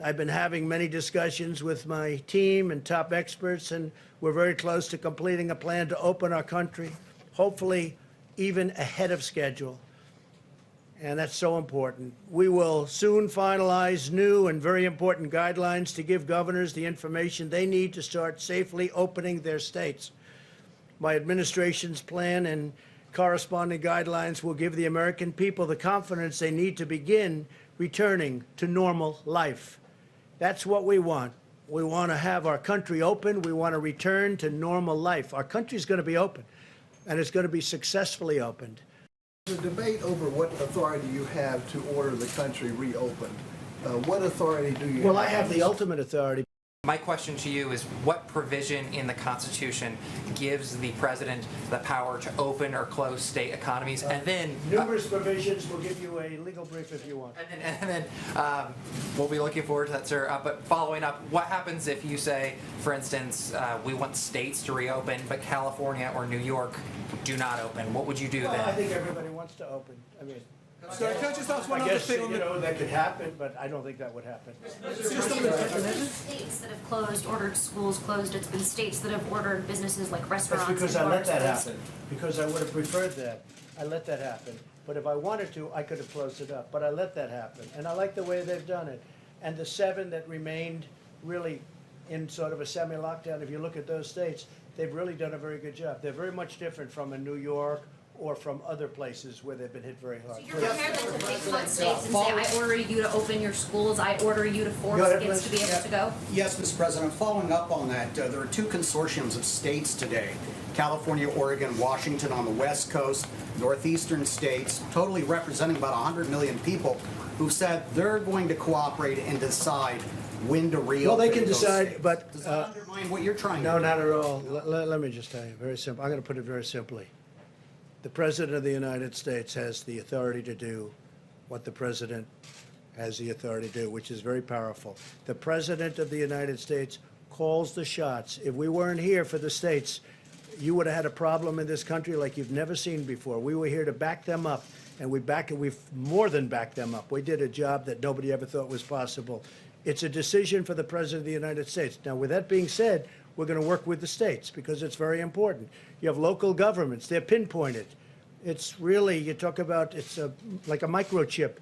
I've been having many discussions with my team and top experts, and we're very close to completing a plan to open our country, hopefully even ahead of schedule. And that's so important. We will soon finalize new and very important guidelines to give governors the information they need to start safely opening their states. My administration's plan and corresponding guidelines will give the American people the confidence they need to begin returning to normal life. That's what we want. We want to have our country open. We want to return to normal life. Our country's going to be open, and it's going to be successfully opened. There's a debate over what authority you have to order the country reopened. What authority do you have? Well, I have the ultimate authority. My question to you is, what provision in the Constitution gives the president the power to open or close state economies? And then Numerous provisions. We'll give you a legal brief if you want. and then we'll be looking forward to that, sir. But following up, what happens if you say, for instance, we want states to reopen, but California or New York do not open? What would you do Well, then? I think everybody wants to open. I mean, Sorry, can I just ask one I other guess, thing on the... that could happen, but I don't think that would happen. States that have closed, ordered schools closed. It's been states that have ordered businesses like That's restaurants because and I let bars that closed. happen, because I would have preferred that. I let that happen. But if I wanted to, I could have closed it up. But I let that happen. And I like the way they've done it. And the 7 that remained really in sort of a semi-lockdown, if you look at those states, they've really done a very good job. They're very much different from a New York or from other places where they've been hit very hard. You're prepared then to pick one states and say, I order you to open your schools, I order you to force Go ahead, kids to be able to go? Yes, Mr. President. Following up on that, there are 2 consortiums of states today, California, Oregon, Washington on the West Coast, northeastern states, totally representing about 100 million people, who said they're going to cooperate and decide when to reopen. Well, they can those decide, states. but... Does that undermine what you're trying No, to do? not at all. Let me just tell you, very simple. I'm going to put it very simply. The President of the United States has the authority to do what the President has the authority to do, which is very powerful. The President of the United States calls the shots. If we weren't here for the states, you would have had a problem in this country like you've never seen before. We were here to back them up, and we've more than backed them up. We did a job that nobody ever thought was possible. It's a decision for the President of the United States. Now, with that being said, we're going to work with the states because it's very important. You have local governments. They're pinpointed. It's really, you talk about, it's like a microchip.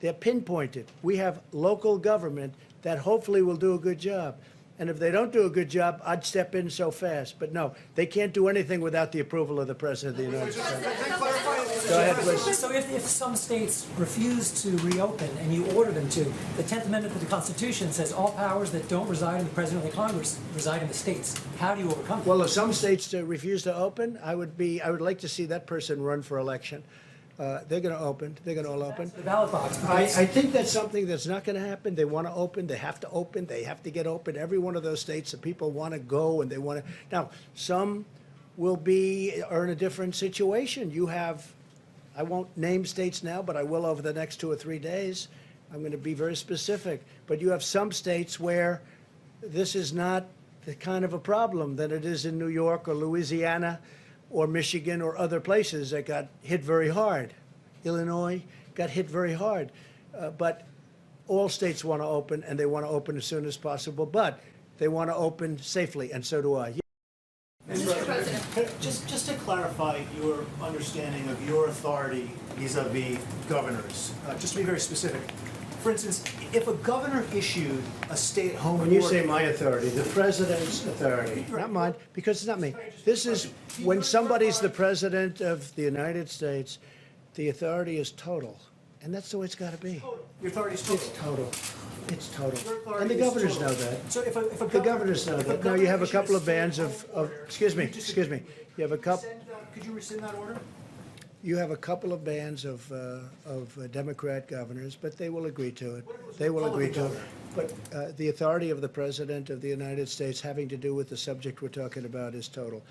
They're pinpointed. We have local government that hopefully will do a good job. And if they don't do a good job, I'd step in so fast. But no, they can't do anything without the approval of the President of the United States. Go ahead, please. So if some states refuse to reopen and you order them to, the 10th Amendment to the Constitution says all powers that don't reside in the President or the Congress reside in the states. How do you overcome that? Well, if some states refuse to open, I would like to see that person run for election. They're going to open. They're going to all open. The ballot box. I think that's something that's not going to happen. They want to open. They have to open. They have to get open. Every one of those states, the people want to go and they want to. Now, some are in a different situation. You have, I won't name states now, but I will over the next 2 or 3 days. I'm going to be very specific. But you have some states where this is not the kind of a problem that it is in New York or Louisiana or Michigan or other places that got hit very hard. Illinois got hit very hard. But all states want to open, and they want to open as soon as possible, but they want to open safely, and so do I. Mr. President. Just to clarify your understanding of your authority vis-a-vis governors, just to be very specific. For instance, if a governor issued a stay-at-home order... When you say my authority, the president's authority, not mine, because it's not me. This is, when somebody's the president of the United States, the authority is total. And that's the way it's got to be. Your authority is total. It's total. It's total. Your authority And the is governors total. know that. So if a The governors know that. Now, you have a couple of bands issues of, excuse me. You have a couple. Could you rescind that order? You have a couple of bands of Democrat governors, but they will agree to it. They will agree to it. But the authority of the President of the United States having to do with the subject we're talking about is total.